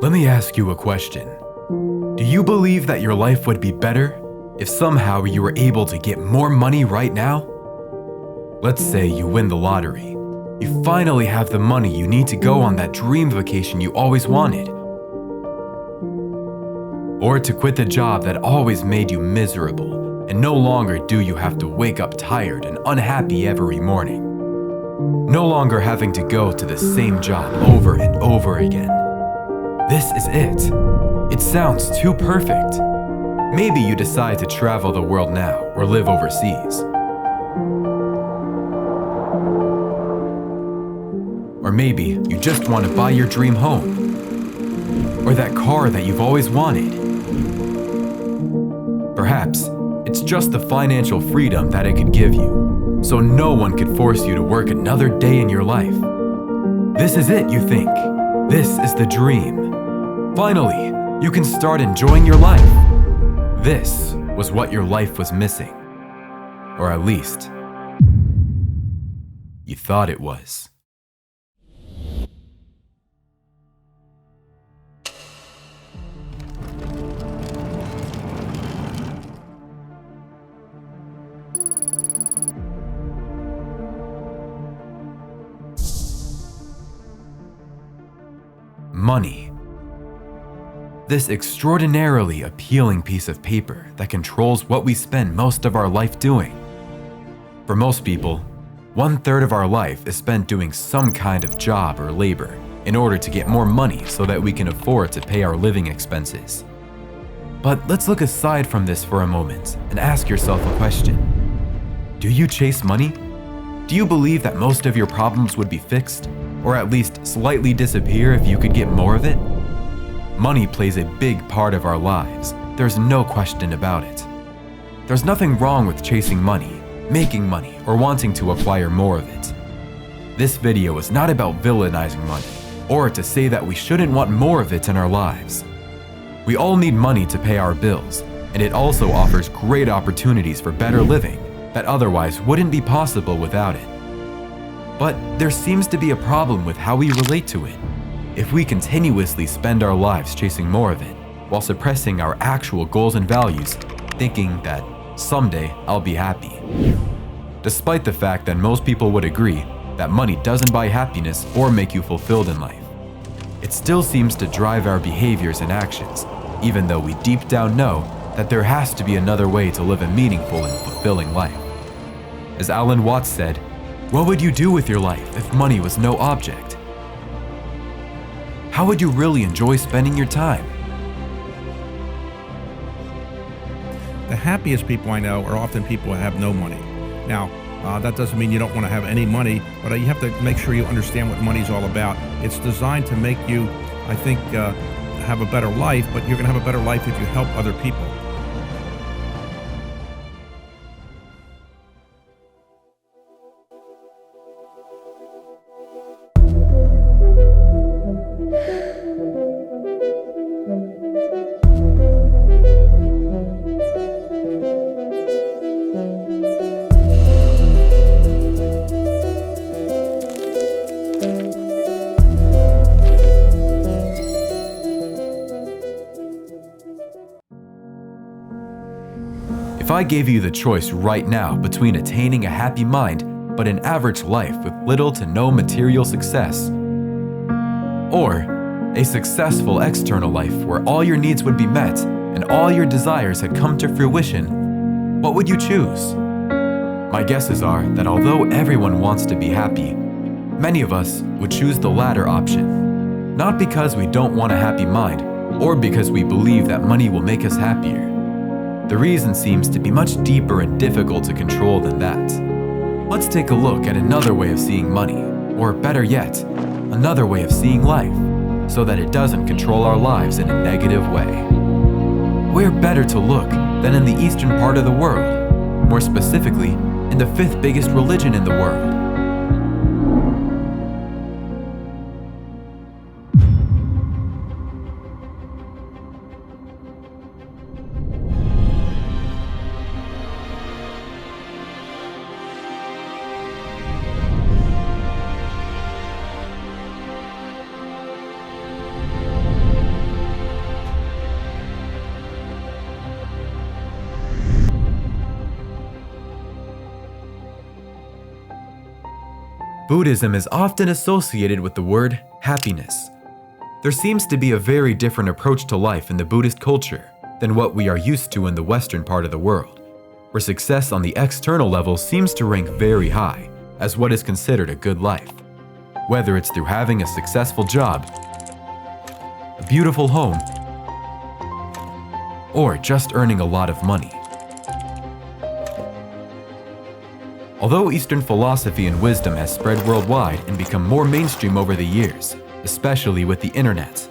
Let me ask you a question. Do you believe that your life would be better if somehow you were able to get more money right now? Let's say you win the lottery. You finally have the money you need to go on that dream vacation you always wanted. Or to quit the job that always made you miserable, and no longer do you have to wake up tired and unhappy every morning. No longer having to go to the same job over and over again. This is it. It sounds too perfect. Maybe you decide to travel the world now or live overseas. Or maybe you just want to buy your dream home, or that car that you've always wanted. Perhaps it's just the financial freedom that it could give you, so no one could force you to work another day in your life. This is it, you think. This is the dream. Finally, you can start enjoying your life. This was what your life was missing. Or at least, you thought it was. Money. This extraordinarily appealing piece of paper that controls what we spend most of our life doing. For most people, 1/3 of our life is spent doing some kind of job or labor in order to get more money so that we can afford to pay our living expenses. But let's look aside from this for a moment and ask yourself a question. Do you chase money? Do you believe that most of your problems would be fixed, or at least slightly disappear if you could get more of it? Money plays a big part of our lives. There's no question about it. There's nothing wrong with chasing money, making money, or wanting to acquire more of it. This video is not about villainizing money, or to say that we shouldn't want more of it in our lives. We all need money to pay our bills, and it also offers great opportunities for better living that otherwise wouldn't be possible without it. But there seems to be a problem with how we relate to it. If we continuously spend our lives chasing more of it, while suppressing our actual goals and values, thinking that someday I'll be happy. Despite the fact that most people would agree that money doesn't buy happiness or make you fulfilled in life, it still seems to drive our behaviors and actions, even though we deep down know that there has to be another way to live a meaningful and fulfilling life. As Alan Watts said, what would you do with your life if money was no object? How would you really enjoy spending your time? The happiest people I know are often people who have no money. Now, that doesn't mean you don't want to have any money, but you have to make sure you understand what money's all about. It's designed to make you, I think, have a better life, but you're going to have a better life if you help other people. If I gave you the choice right now between attaining a happy mind but an average life with little to no material success, or a successful external life where all your needs would be met and all your desires had come to fruition, what would you choose? My guesses are that although everyone wants to be happy, many of us would choose the latter option, not because we don't want a happy mind or because we believe that money will make us happier. The reason seems to be much deeper and difficult to control than that. Let's take a look at another way of seeing money, or better yet, another way of seeing life, so that it doesn't control our lives in a negative way. Where better to look than in the eastern part of the world, more specifically, in the 5th biggest religion in the world. Buddhism is often associated with the word happiness. There seems to be a very different approach to life in the Buddhist culture than what we are used to in the Western part of the world, where success on the external level seems to rank very high as what is considered a good life, whether it's through having a successful job, a beautiful home, or just earning a lot of money. Although Eastern philosophy and wisdom has spread worldwide and become more mainstream over the years, especially with the internet,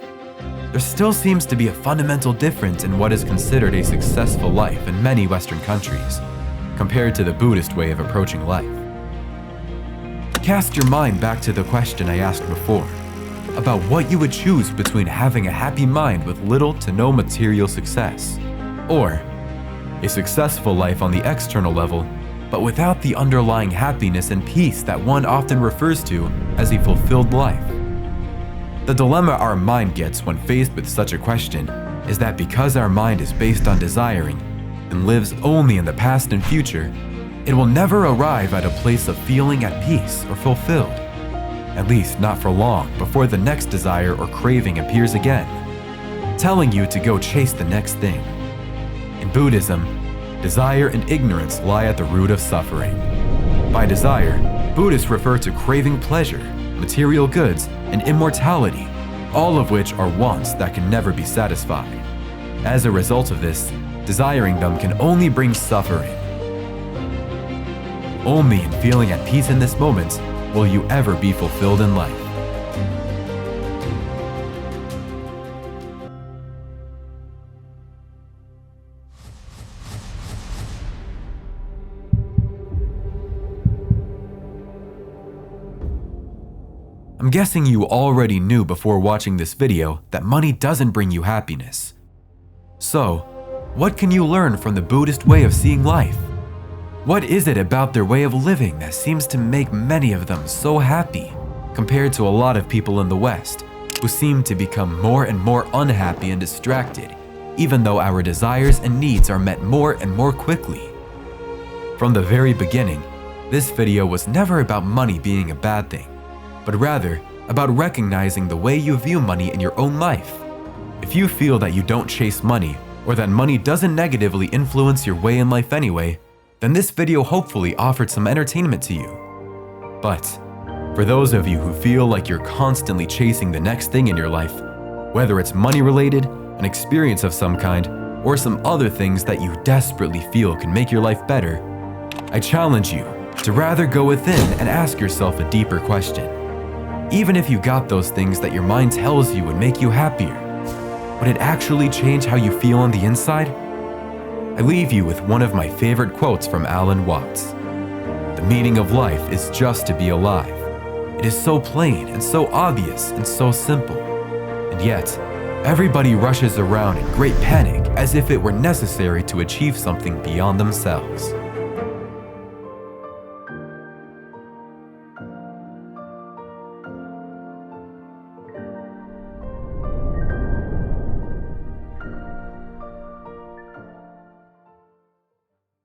there still seems to be a fundamental difference in what is considered a successful life in many Western countries, compared to the Buddhist way of approaching life. Cast your mind back to the question I asked before, about what you would choose between having a happy mind with little to no material success, or a successful life on the external level, but without the underlying happiness and peace that one often refers to as a fulfilled life. The dilemma our mind gets when faced with such a question is that because our mind is based on desiring and lives only in the past and future, it will never arrive at a place of feeling at peace or fulfilled, at least not for long before the next desire or craving appears again, telling you to go chase the next thing. In Buddhism, desire and ignorance lie at the root of suffering. By desire, Buddhists refer to craving pleasure, material goods, and immortality, all of which are wants that can never be satisfied. As a result of this, desiring them can only bring suffering. Only in feeling at peace in this moment will you ever be fulfilled in life. I'm guessing you already knew before watching this video that money doesn't bring you happiness. So, what can you learn from the Buddhist way of seeing life? What is it about their way of living that seems to make many of them so happy, compared to a lot of people in the West, who seem to become more and more unhappy and distracted, even though our desires and needs are met more and more quickly? From the very beginning, this video was never about money being a bad thing, but rather about recognizing the way you view money in your own life. If you feel that you don't chase money, or that money doesn't negatively influence your way in life anyway, then this video hopefully offered some entertainment to you. But for those of you who feel like you're constantly chasing the next thing in your life, whether it's money related, an experience of some kind, or some other things that you desperately feel can make your life better, I challenge you to rather go within and ask yourself a deeper question. Even if you got those things that your mind tells you would make you happier, would it actually change how you feel on the inside? I leave you with one of my favorite quotes from Alan Watts. The meaning of life is just to be alive. It is so plain and so obvious and so simple. And yet, everybody rushes around in great panic as if it were necessary to achieve something beyond themselves.